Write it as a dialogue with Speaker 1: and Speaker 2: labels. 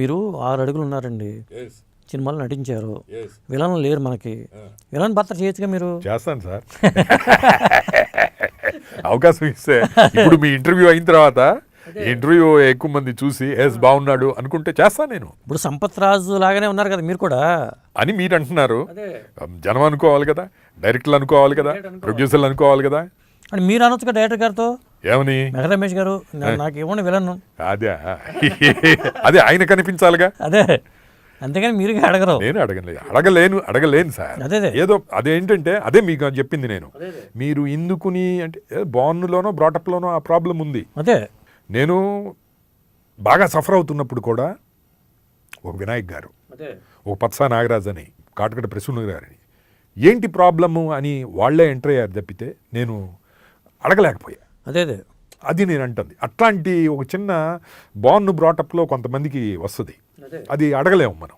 Speaker 1: మీరు 6 అడుగులు ఉన్నారండి,
Speaker 2: Yes.
Speaker 1: సినిమాలో నటించారు,
Speaker 2: Yes.
Speaker 1: విలన్ లేరు మనకి, విలన్ పాత్ర చేయొచ్చుగా మీరు.
Speaker 2: చేస్తాను సార్. అవకాశం ఇస్తే ఇప్పుడు మీ ఇంటర్వ్యూ అయిన తర్వాత ఇంటర్వ్యూ ఎక్కువ మంది చూసి ఎస్ బాగున్నాడు అనుకుంటే చేస్తాను నేను.
Speaker 1: ఇప్పుడు సంపత్ రాజు లాగానే ఉన్నారు కదా మీరు కూడా
Speaker 2: అని మీరు అంటున్నారు. జనం అనుకోవాలి కదా, డైరెక్టర్లు అనుకోవాలి కదా, ప్రొడ్యూసర్లు అనుకోవాలి కదా.
Speaker 1: అని మీరు అనొచ్చుగా డైరెక్టర్ గారితో,
Speaker 2: ఏమని
Speaker 1: మెగా రమేష్ గారు నాకు ఇవ్వండి విలన్.
Speaker 2: అదే అదే ఆయన కనిపించాలిగా.
Speaker 1: అదే, అంతేగాని మీరు అడగరు.
Speaker 2: నేను అడగలేను సార్.
Speaker 1: అదే
Speaker 2: ఏదో అదేంటంటే అదే మీకు చెప్పింది నేను. మీరు ఎందుకుని అంటే బార్న్లోనో బ్రాటప్లోనో ఆ ప్రాబ్లం ఉంది.
Speaker 1: అదే
Speaker 2: నేను బాగా సఫర్ అవుతున్నప్పుడు కూడా ఒక వినాయక్ గారు, ఒక పత్సా నాగరాజ్ అని, కాటకట ప్రసూన్ గారని ఏంటి ప్రాబ్లము అని వాళ్ళే ఎంటర్ అయ్యారు తప్పితే నేను అడగలేకపోయా.
Speaker 1: అదే అదే
Speaker 2: అది నేను అంటుంది. అట్లాంటి ఒక చిన్న బార్న్ బ్రాటప్లో కొంతమందికి వస్తుంది, అది అడగలేము మనం.